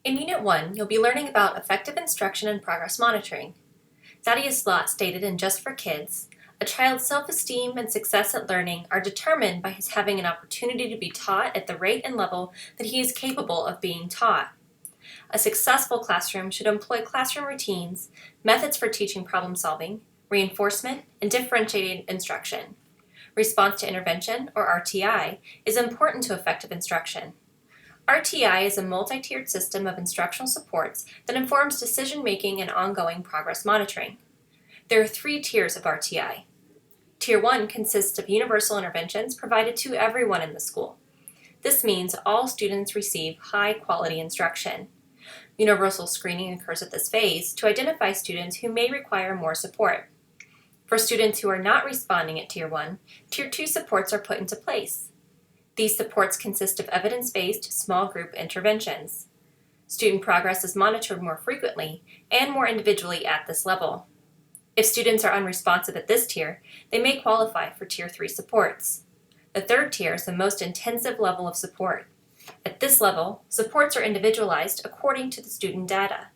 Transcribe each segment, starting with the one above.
In Unit 1, you'll be learning about effective instruction and progress monitoring. Thaddeus Lott stated in Just for Kids, "A child's self-esteem and success at learning are determined by his having an opportunity to be taught at the rate and level that he is capable of being taught." A successful classroom should employ classroom routines, methods for teaching problem solving, reinforcement, and differentiated instruction. Response to intervention, or RTI, is important to effective instruction. RTI is a multi-tiered system of instructional supports that informs decision-making and ongoing progress monitoring. There are 3 tiers of RTI. Tier 1 consists of universal interventions provided to everyone in the school. This means all students receive high-quality instruction. Universal screening occurs at this phase to identify students who may require more support. For students who are not responding at Tier 1, Tier 2 supports are put into place. These supports consist of evidence-based small group interventions. Student progress is monitored more frequently and more individually at this level. If students are unresponsive at this tier, they may qualify for Tier 3 supports. The 3rd tier is the most intensive level of support. At this level, supports are individualized according to the student data.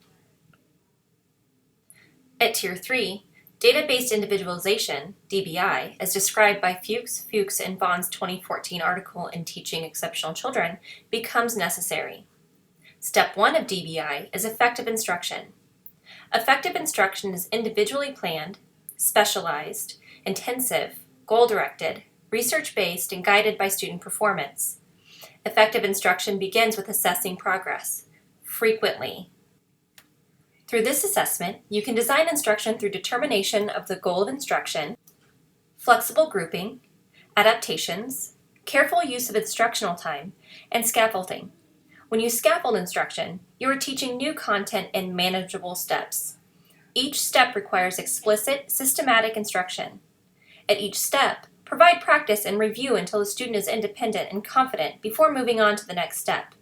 At Tier 3, data-based individualization, DBI, as described by Fuchs, and Vaughn's 2014 article in Teaching Exceptional Children, becomes necessary. Step 1 of DBI is effective instruction. Effective instruction is individually planned, specialized, intensive, goal-directed, research-based, and guided by student performance. Effective instruction begins with assessing progress, frequently. Through this assessment, you can design instruction through determination of the goal of instruction, flexible grouping, adaptations, careful use of instructional time, and scaffolding. When you scaffold instruction, you are teaching new content in manageable steps. Each step requires explicit, systematic instruction. At each step, provide practice and review until the student is independent and confident before moving on to the next step.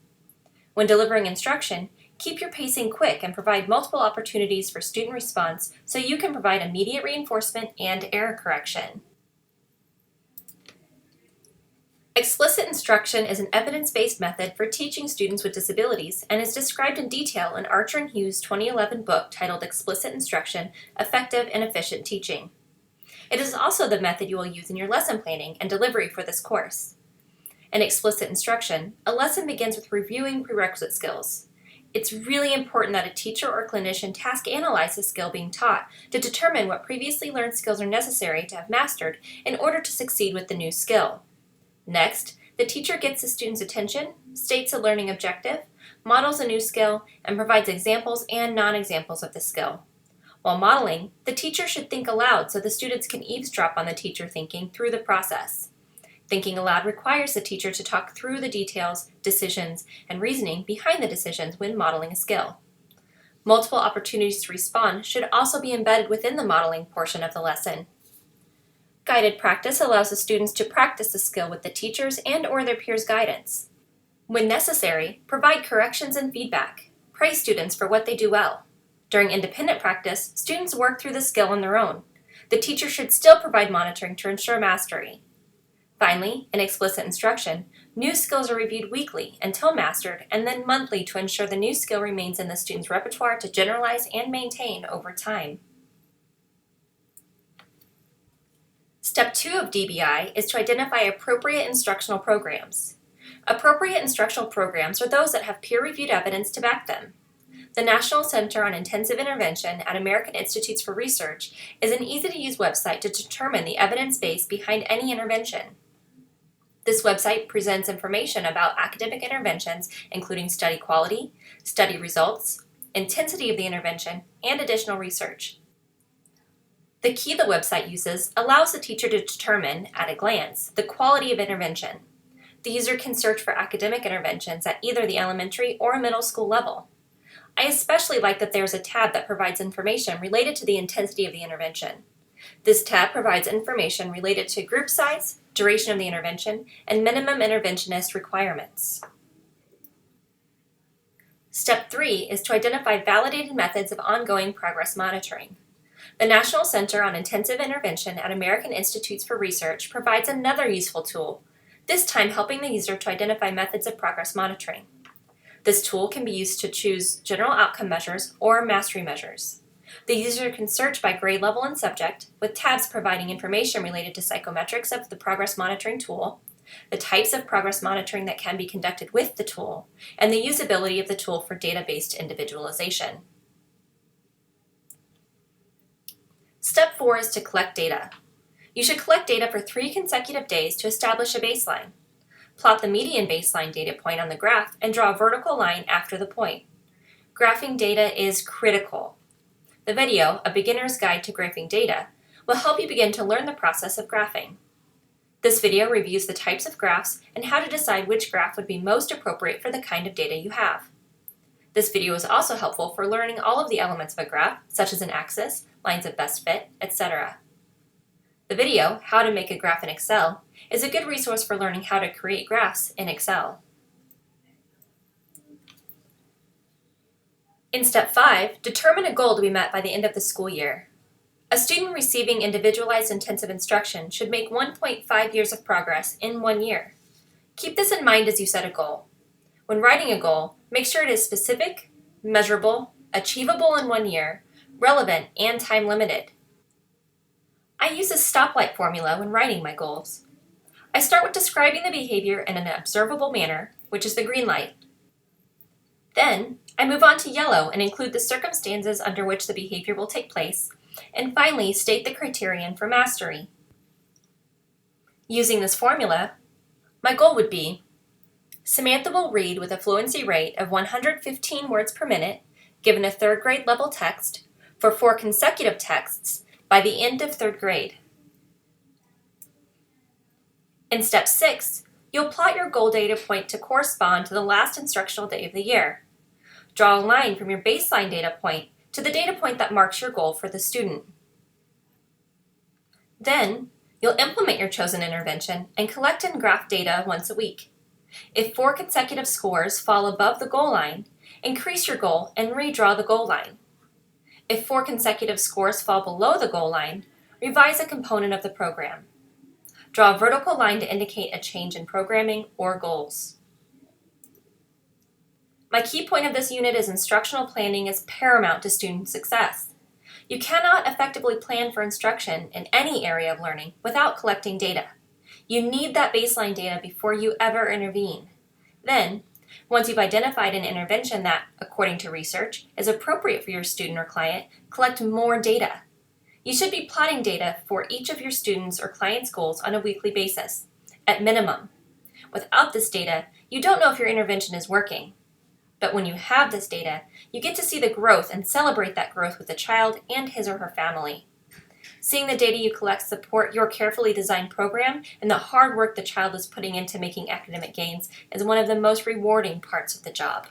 When delivering instruction, keep your pacing quick and provide multiple opportunities for student response so you can provide immediate reinforcement and error correction. Explicit instruction is an evidence-based method for teaching students with disabilities and is described in detail in Archer and Hughes' 2011 book titled Explicit Instruction: Effective and Efficient Teaching. It is also the method you will use in your lesson planning and delivery for this course. In explicit instruction, a lesson begins with reviewing prerequisite skills. It's really important that a teacher or clinician task analyze the skill being taught to determine what previously learned skills are necessary to have mastered in order to succeed with the new skill. Next, the teacher gets the student's attention, states a learning objective, models a new skill, and provides examples and non-examples of the skill. While modeling, the teacher should think aloud so the students can eavesdrop on the teacher thinking through the process. Thinking aloud requires the teacher to talk through the details, decisions, and reasoning behind the decisions when modeling a skill. Multiple opportunities to respond should also be embedded within the modeling portion of the lesson. Guided practice allows the students to practice the skill with the teacher's and/or their peers' guidance. When necessary, provide corrections and feedback. Praise students for what they do well. During independent practice, students work through the skill on their own. The teacher should still provide monitoring to ensure mastery. Finally, in explicit instruction, new skills are reviewed weekly until mastered and then monthly to ensure the new skill remains in the student's repertoire to generalize and maintain over time. Step 2 of DBI is to identify appropriate instructional programs. Appropriate instructional programs are those that have peer-reviewed evidence to back them. The National Center on Intensive Intervention at American Institutes for Research is an easy-to-use website to determine the evidence base behind any intervention. This website presents information about academic interventions, including study quality, study results, intensity of the intervention, and additional research. The key the website uses allows the teacher to determine, at a glance, the quality of intervention. The user can search for academic interventions at either the elementary or middle school level. I especially like that there's a tab that provides information related to the intensity of the intervention. This tab provides information related to group size, duration of the intervention, and minimum interventionist requirements. Step 3 is to identify validated methods of ongoing progress monitoring. The National Center on Intensive Intervention at American Institutes for Research provides another useful tool, this time helping the user to identify methods of progress monitoring. This tool can be used to choose general outcome measures or mastery measures. The user can search by grade level and subject, with tabs providing information related to psychometrics of the progress monitoring tool, the types of progress monitoring that can be conducted with the tool, and the usability of the tool for data-based individualization. Step 4 is to collect data. You should collect data for 3 consecutive days to establish a baseline. Plot the median baseline data point on the graph and draw a vertical line after the point. Graphing data is critical. The video, A Beginner's Guide to Graphing Data, will help you begin to learn the process of graphing. This video reviews the types of graphs and how to decide which graph would be most appropriate for the kind of data you have. This video is also helpful for learning all of the elements of a graph, such as an axis, lines of best fit, etc. The video, How to Make a Graph in Excel, is a good resource for learning how to create graphs in Excel. In Step 5, determine a goal to be met by the end of the school year. A student receiving individualized intensive instruction should make 1.5 years of progress in 1 year. Keep this in mind as you set a goal. When writing a goal, make sure it is specific, measurable, achievable in 1 year, relevant, and time limited. I use a stoplight formula when writing my goals. I start with describing the behavior in an observable manner, which is the green light. Then, I move on to yellow and include the circumstances under which the behavior will take place, and finally state the criterion for mastery. Using this formula, my goal would be: Samantha will read with a fluency rate of 115 words per minute, given a 3rd grade level text, for 4 consecutive texts by the end of 3rd grade. In Step 6, you'll plot your goal data point to correspond to the last instructional day of the year. Draw a line from your baseline data point to the data point that marks your goal for the student. Then, you'll implement your chosen intervention and collect and graph data once a week. If 4 consecutive scores fall above the goal line, increase your goal and redraw the goal line. If 4 consecutive scores fall below the goal line, revise a component of the program. Draw a vertical line to indicate a change in programming or goals. My key point of this unit is instructional planning is paramount to student success. You cannot effectively plan for instruction in any area of learning without collecting data. You need that baseline data before you ever intervene. Then, once you've identified an intervention that, according to research, is appropriate for your student or client, collect more data. You should be plotting data for each of your students' or clients' goals on a weekly basis, at minimum. Without this data, you don't know if your intervention is working. But when you have this data, you get to see the growth and celebrate that growth with the child and his or her family. Seeing the data you collect support your carefully designed program and the hard work the child is putting into making academic gains is one of the most rewarding parts of the job.